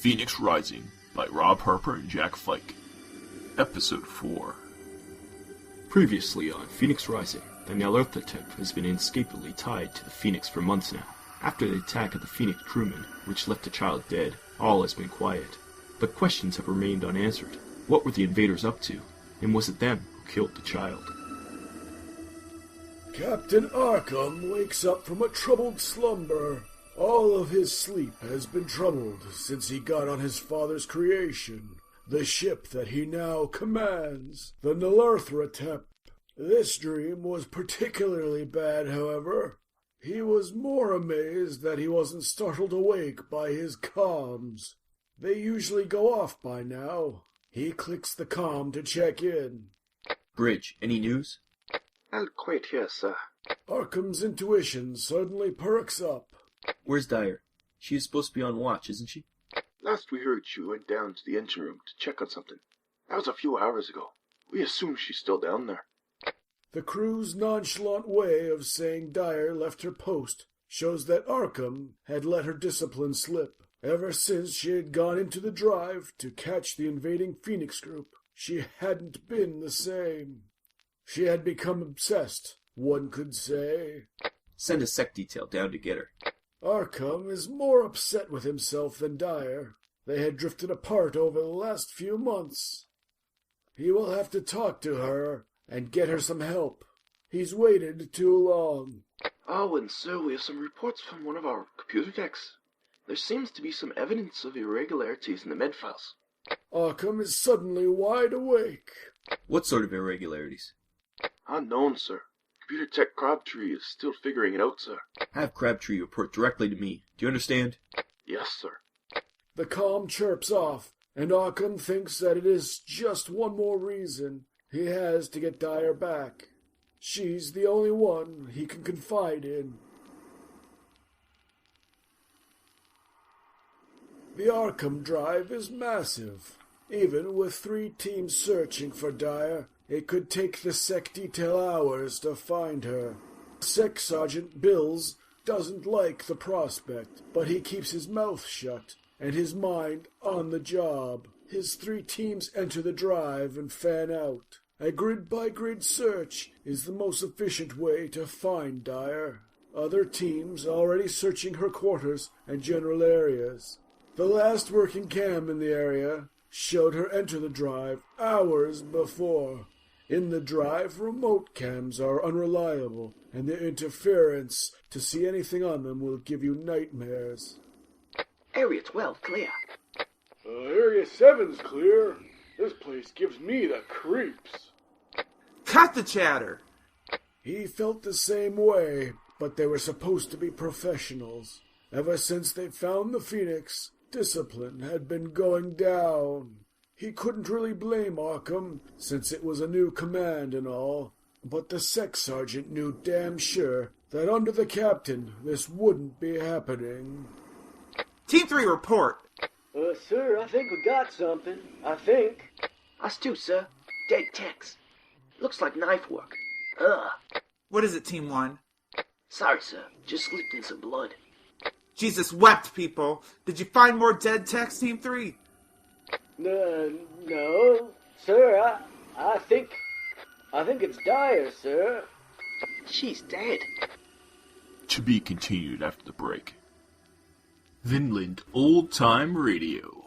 Phoenix Rising by Rob Harper and Jack Fike. Episode 4. Previously on Phoenix Rising, the Nyarlathotep tip has been inescapably tied to the Phoenix for months now. After the attack of the Phoenix crewmen, which left the child dead, all has been quiet. But questions have remained unanswered. What were the invaders up to? And was it them who killed the child? Captain Arkham wakes up from a troubled slumber. All of his sleep has been troubled since he got on his father's creation, the ship that he now commands, the Nyarlathotep. This dream was particularly bad, however. He was more amazed that he wasn't startled awake by his comms. They usually go off by now. He clicks the comm to check in. Bridge, any news? I'll quite here, sir. Arkham's intuition suddenly perks up. Where's Dyer? She is supposed to be on watch, isn't she? Last we heard, she went down to the engine room to check on something. That was a few hours ago. We assume she's still down there. The crew's nonchalant way of saying Dyer left her post shows that Arkham had let her discipline slip. Ever since she had gone into the drive to catch the invading Phoenix group, she hadn't been the same. She had become obsessed, one could say. Send a sec detail down to get her. Arkham is more upset with himself than Dyer. They had drifted apart over the last few months. He will have to talk to her and get her some help. He's waited too long. Oh, and sir, we have some reports from one of our computer techs. There seems to be some evidence of irregularities in the med files. Arkham is suddenly wide awake. What sort of irregularities? Unknown, sir. Computer tech Crabtree is still figuring it out, sir. Have Crabtree report directly to me. Do you understand? Yes, sir. The comm chirps off, and Arkham thinks that it is just one more reason he has to get Dyer back. She's the only one he can confide in. The Arkham Drive is massive. Even with 3 teams searching for Dyer, it could take the Sec Detail hours to find her. Sec Sergeant Bills doesn't like the prospect, but he keeps his mouth shut and his mind on the job. His 3 teams enter the drive and fan out. A grid-by-grid search is the most efficient way to find Dyer. Other teams are already searching her quarters and general areas. The last working cam in the area showed her enter the drive hours before. In the drive, remote cams are unreliable, and the interference to see anything on them will give you nightmares. Area 12 clear. Area 7's clear. This place gives me the creeps. Cut the chatter! He felt the same way, but they were supposed to be professionals. Ever since they found the Phoenix, discipline had been going down. He couldn't really blame Arkham, since it was a new command and all, but the Sec Sergeant knew damn sure that under the Captain this wouldn't be happening. Team 3 report. Sir, I think we got something. I think. Us too, sir. Dead techs. Looks like knife work. Ugh. What is it, Team 1? Sorry, sir. Just slipped in some blood. Jesus wept, people. Did you find more dead techs, Team 3? No, sir. I think it's Dyer, sir. She's dead. To be continued after the break. Vinland Old Time Radio.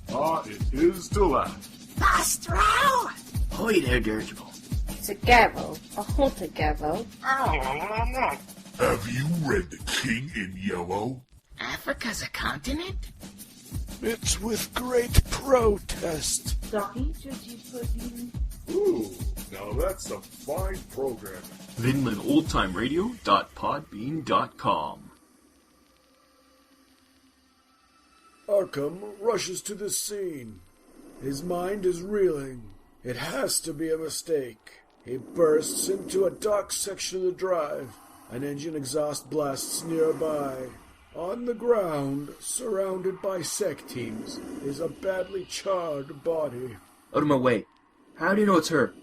It is to laugh. Astro! Hoy there, Dirigible. It's a gavel, a haunted gavel. Have you read The King in Yellow? Africa's a continent? It's with great protest. Ooh, now that's a fine program. VinlandOldTimeRadio.podbean.com. Arkham rushes to the scene. His mind is reeling. It has to be a mistake. He bursts into a dark section of the drive. An engine exhaust blasts nearby. On the ground, surrounded by Sec teams, is a badly charred body. Out of my way. How do you know it's her?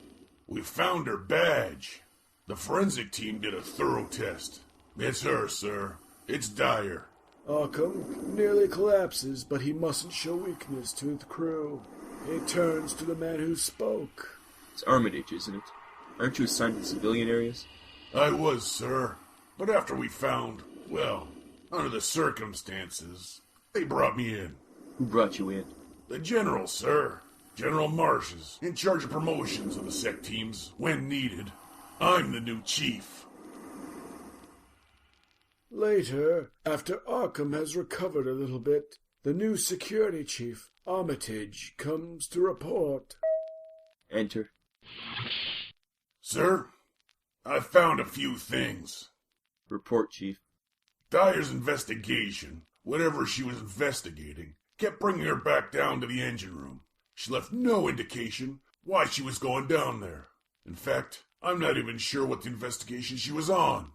We found her badge. The forensic team did a thorough test. It's her, sir. It's Dyer. Arkham nearly collapses, but he mustn't show weakness to the crew. He turns to the man who spoke. It's Armitage, isn't it? Aren't you assigned to civilian areas? I was, sir. But after we found, well, under the circumstances, they brought me in. Who brought you in? The General, sir. General Marsh is in charge of promotions of the SEC teams when needed. I'm the new chief. Later, after Arkham has recovered a little bit, the new security chief, Armitage, comes to report. Enter. Sir, I found a few things. Report, Chief. Dyer's investigation, whatever she was investigating, kept bringing her back down to the engine room. She left no indication why she was going down there. In fact, I'm not even sure what the investigation she was on.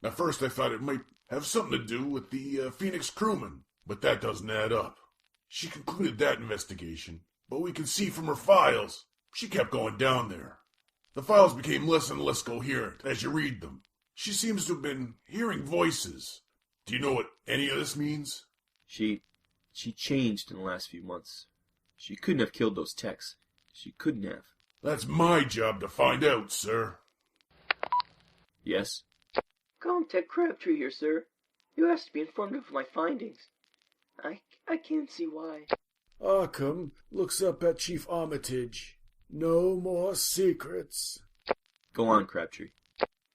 At first I thought it might have something to do with the Phoenix crewman, but that doesn't add up. She concluded that investigation, but we can see from her files, she kept going down there. The files became less and less coherent as you read them. She seems to have been hearing voices. Do you know what any of this means? She changed in the last few months. She couldn't have killed those techs. She couldn't have. That's my job to find out, sir. Yes? Comtech Crabtree here, sir. You asked to be informed of my findings. I can't see why. Arkham looks up at Chief Armitage. No more secrets. Go on, Crabtree.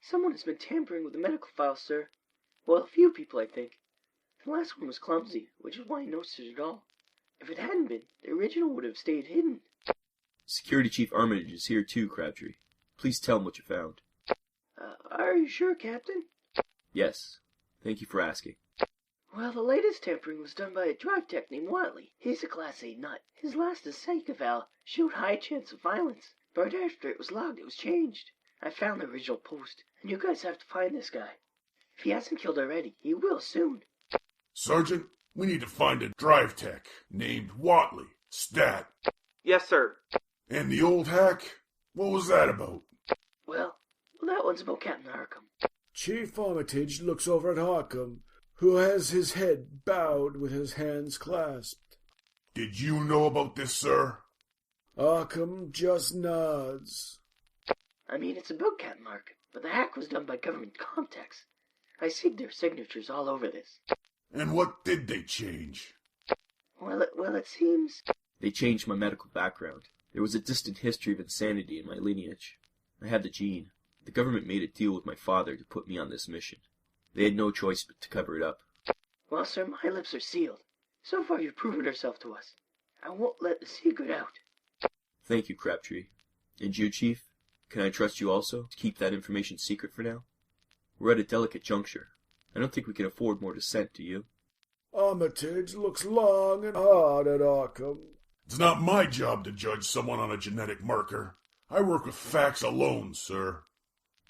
Someone has been tampering with the medical files, sir. Well, a few people, I think. The last one was clumsy, which is why I noticed it at all. If it hadn't been, the original would have stayed hidden. Security Chief Armitage is here too, Crabtree. Please tell him what you found. Are you sure, Captain? Yes. Thank you for asking. Well, the latest tampering was done by a drive tech named Watley. He's a Class A nut. His last Psych eval showed high chance of violence, but after it was logged, it was changed. I found the original post, and you guys have to find this guy. If he hasn't killed already, he will soon. Sergeant, we need to find a drive tech named Watley. Stat. Yes, sir. And the old hack? What was that about? Well, that one's about Captain Arkham. Chief Armitage looks over at Arkham, who has his head bowed with his hands clasped. Did you know about this, sir? Arkham just nods. I mean, it's about Captain Arkham, but the hack was done by government contacts. I see their signatures all over this. And what did they change? Well, it seems... They changed my medical background. There was a distant history of insanity in my lineage. I had the gene. The government made a deal with my father to put me on this mission. They had no choice but to cover it up. Well, sir, my lips are sealed. So far you've proven yourself to us. I won't let the secret out. Thank you, Crabtree. And you, Chief? Can I trust you also to keep that information secret for now? We're at a delicate juncture. I don't think we can afford more dissent, do you? Armitage looks long and hard at Arkham. It's not my job to judge someone on a genetic marker. I work with facts alone, sir.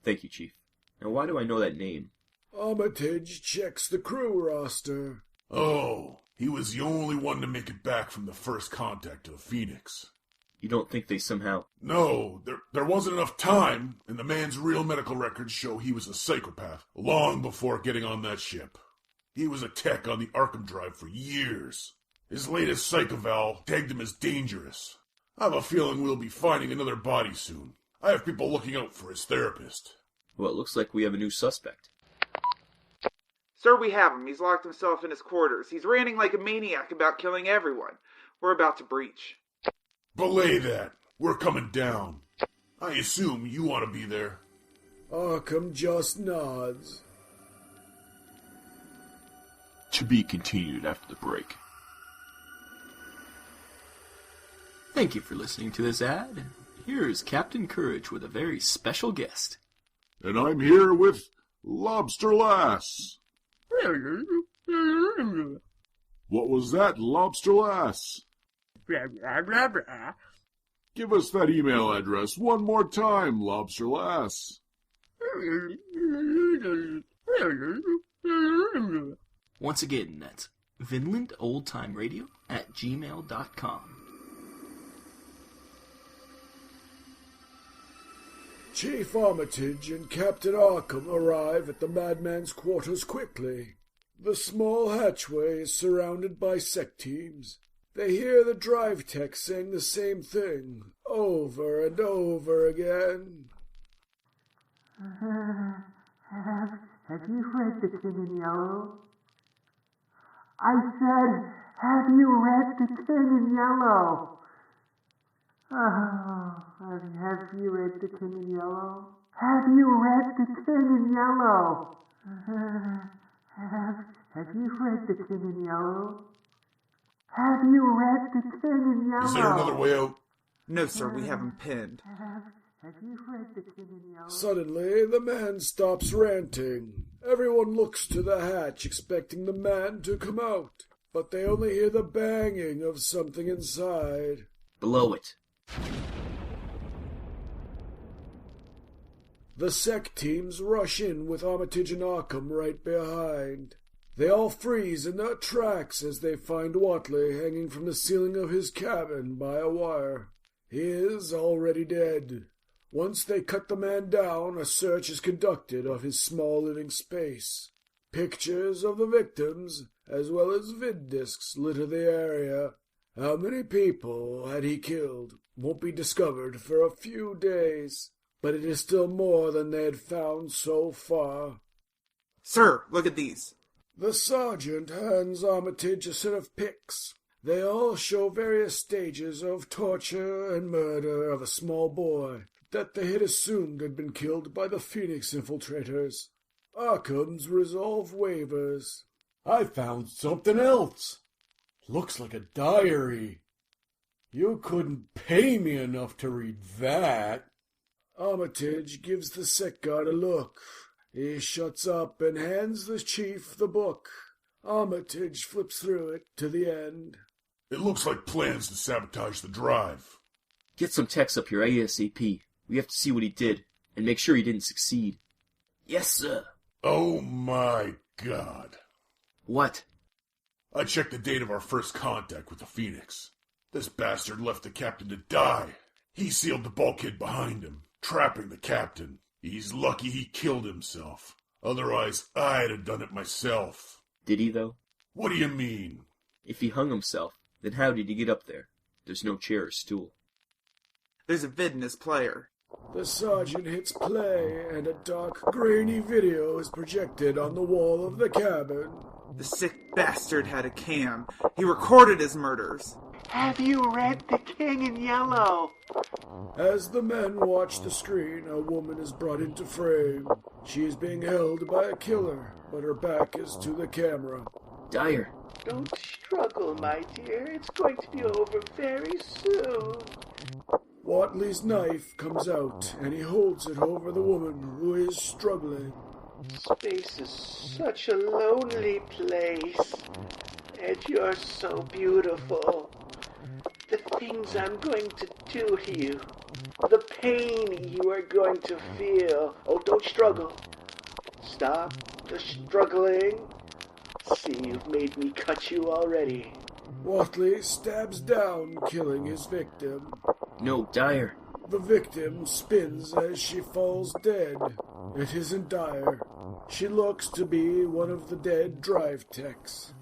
Thank you, Chief. Now, why do I know that name? Armitage checks the crew roster. Oh, he was the only one to make it back from the first contact to the Phoenix. You don't think they somehow... No, there wasn't enough time, and the man's real medical records show he was a psychopath long before getting on that ship. He was a tech on the Arkham Drive for years. His latest psych eval tagged him as dangerous. I have a feeling we'll be finding another body soon. I have people looking out for his therapist. Well, it looks like we have a new suspect. Sir, we have him. He's locked himself in his quarters. He's ranting like a maniac about killing everyone. We're about to breach. Belay that. We're coming down. I assume you want to be there. Arkham just nods. To be continued after the break. Thank you for listening to this ad. Here is Captain Courage with a very special guest. And I'm here with Lobster Lass. What was that, Lobster Lass? Give us that email address one more time, Lobster Lass. Once again, that's VinlandOldTimeRadio@gmail.com. Chief Armitage and Captain Arkham arrive at the madman's quarters quickly. The small hatchway is surrounded by sec teams. They hear the drive tech saying the same thing over and over again. Have you read The King in Yellow? I said, have you read The King in Yellow? Oh, have you read The King in Yellow? Have you read The King in Yellow? Have you read The King in Yellow? Have you read The King in Yellow? Is there another way out? No, sir, we have him pinned. Have you read The King in Yellow? Suddenly, the man stops ranting. Everyone looks to the hatch, expecting the man to come out, but they only hear the banging of something inside. Below it. The sec teams rush in with Armitage and Arkham right behind. They all freeze in their tracks as they find Watley hanging from the ceiling of his cabin by a wire. He is already dead. Once they cut the man down, a search is conducted of his small living space. Pictures of the victims, as well as vid discs, litter the area. How many people had he killed won't be discovered for a few days, but it is still more than they had found so far. Sir, look at these. The sergeant hands Armitage a set of pics. They all show various stages of torture and murder of a small boy that they had assumed had been killed by the Phoenix infiltrators. Arkham's resolve wavers. I found something else. Looks like a diary. You couldn't pay me enough to read that. Armitage gives the sec guard a look. He shuts up and hands the chief the book. Armitage flips through it to the end. It looks like plans to sabotage the drive. Get some techs up here ASAP. We have to see what he did, and make sure he didn't succeed. Yes, sir. Oh my God. What? I checked the date of our first contact with the Phoenix. This bastard left the captain to die. He sealed the bulkhead behind him, trapping the captain. He's lucky he killed himself. Otherwise, I'd have done it myself. Did he, though? What do you mean? If he hung himself, then how did he get up there? There's no chair or stool. There's a vid in his player. The sergeant hits play, and a dark, grainy video is projected on the wall of the cabin. The sick bastard had a cam. He recorded his murders. Have you read The King in Yellow? As the men watch the screen, a woman is brought into frame. She is being held by a killer, but her back is to the camera. Dyer. Don't struggle, my dear. It's going to be over very soon. Watley's knife comes out, and he holds it over the woman who is struggling. Space is such a lonely place, and you're so beautiful. The things I'm going to do to you, the pain you are going to feel. Oh, don't struggle. Stop the struggling. See, you've made me cut you already. Watley stabs down, killing his victim. No, Dyer. The victim spins as she falls dead. It isn't Dyer. She looks to be one of the dead drive techs.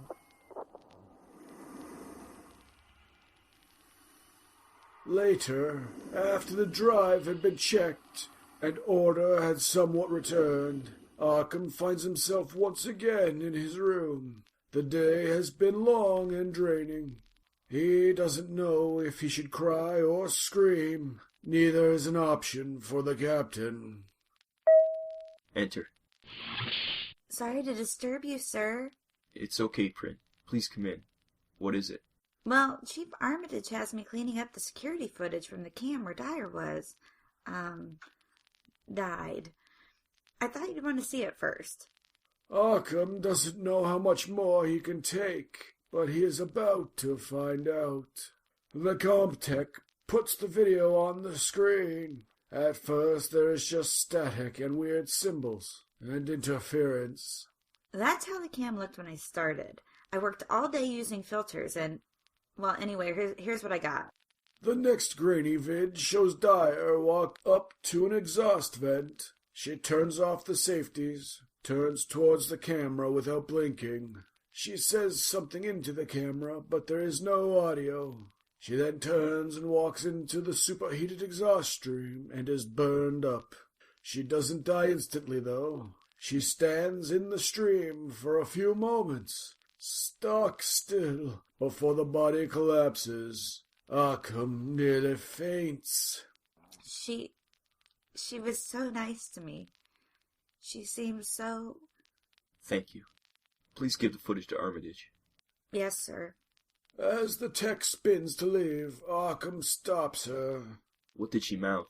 Later, after the drive had been checked and order had somewhat returned, Arkham finds himself once again in his room. The day has been long and draining. He doesn't know if he should cry or scream. Neither is an option for the captain. Enter. Sorry to disturb you, sir. It's okay, Prin. Please come in. What is it? Well, Chief Armitage has me cleaning up the security footage from the cam where Dyer was, died. I thought you'd want to see it first. Arkham doesn't know how much more he can take, but he is about to find out. The comp tech puts the video on the screen. At first, there is just static and weird symbols and interference. That's how the cam looked when I started. I worked all day using filters and, well, anyway, here's what I got. The next grainy vid shows Dyer walk up to an exhaust vent. She turns off the safeties, turns towards the camera without blinking. She says something into the camera, but there is no audio. She then turns and walks into the superheated exhaust stream and is burned up. She doesn't die instantly, though. She stands in the stream for a few moments, stock still, before the body collapses. Arkham nearly faints. She was so nice to me. She seemed so... Thank you. Please give the footage to Armitage. Yes, sir. As the tech spins to leave, Arkham stops her. What did she mouth?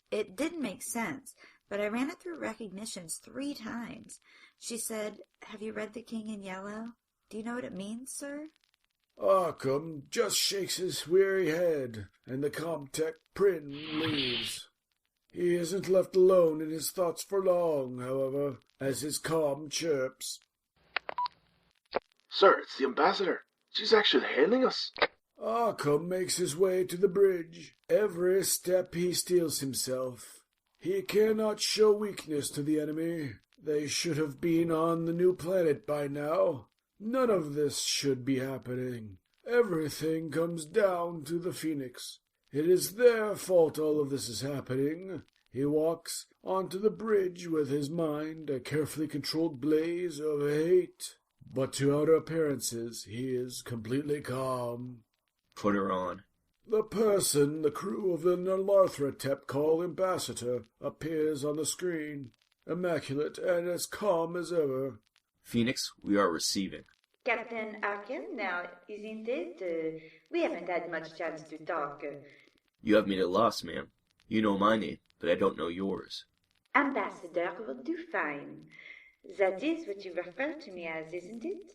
It didn't make sense, but I ran it through recognitions 3 times. She said, "Have you read The King in Yellow? Do you know what it means, sir?" Arkham just shakes his weary head, and the Comtech Prin leaves. He isn't left alone in his thoughts for long, however, as his comm chirps. Sir, it's the ambassador. She's actually hailing us. Arkham makes his way to the bridge. Every step he steels himself. He cannot show weakness to the enemy. They should have been on the new planet by now. None of this should be happening. Everything comes down to the Phoenix. It is their fault all of this is happening. He walks onto the bridge with his mind a carefully controlled blaze of hate. But to outer appearances, he is completely calm. Put her on. The person the crew of the Nalarthotep call Ambassador appears on the screen, immaculate and as calm as ever. Phoenix, we are receiving. Captain Arkham, now, isn't it? We haven't had much chance to talk. You have me at a loss, ma'am. You know my name, but I don't know yours. Ambassador will do fine. That is what you refer to me as, isn't it?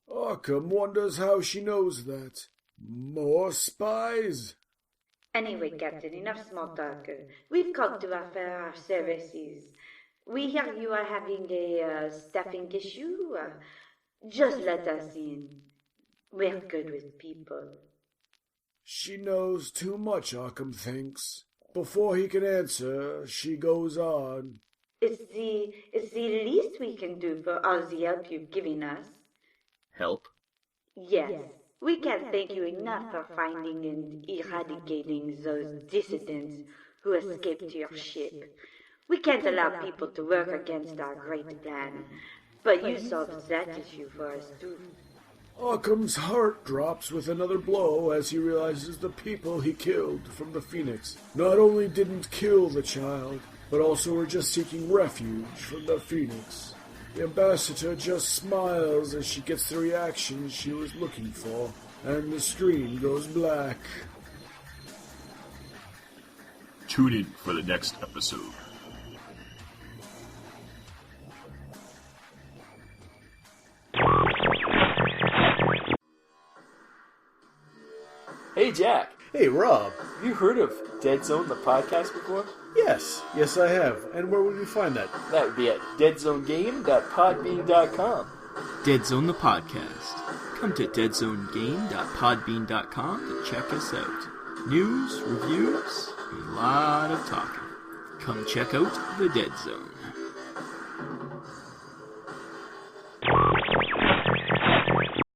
Arkham wonders how she knows that. More spies? Anyway, Captain, enough small talk. We've called to offer our services. We hear you are having a staffing issue. Just let us in. We're good with people. She knows too much, Arkham thinks. Before he can answer, she goes on. It's the least we can do for all the help you've given us. Help? Yes. We can't thank you enough for finding and eradicating those dissidents who escaped to your ship. We can't allow people to work against our great plan, but you solved that issue for us too. Arkham's heart drops with another blow as he realizes the people he killed from the Phoenix not only didn't kill the child, but also were just seeking refuge from the Phoenix. The ambassador just smiles as she gets the reaction she was looking for, and the screen goes black. Tune in for the next episode. Hey, Jack. Hey, Rob. Have you heard of Dead Zone, the podcast, before? Yes I have. And where would we find that? That would be at deadzonegame.podbean.com. Dead Zone, the podcast. Come to deadzonegame.podbean.com to check us out. News, reviews, a lot of talking. Come check out the Dead Zone.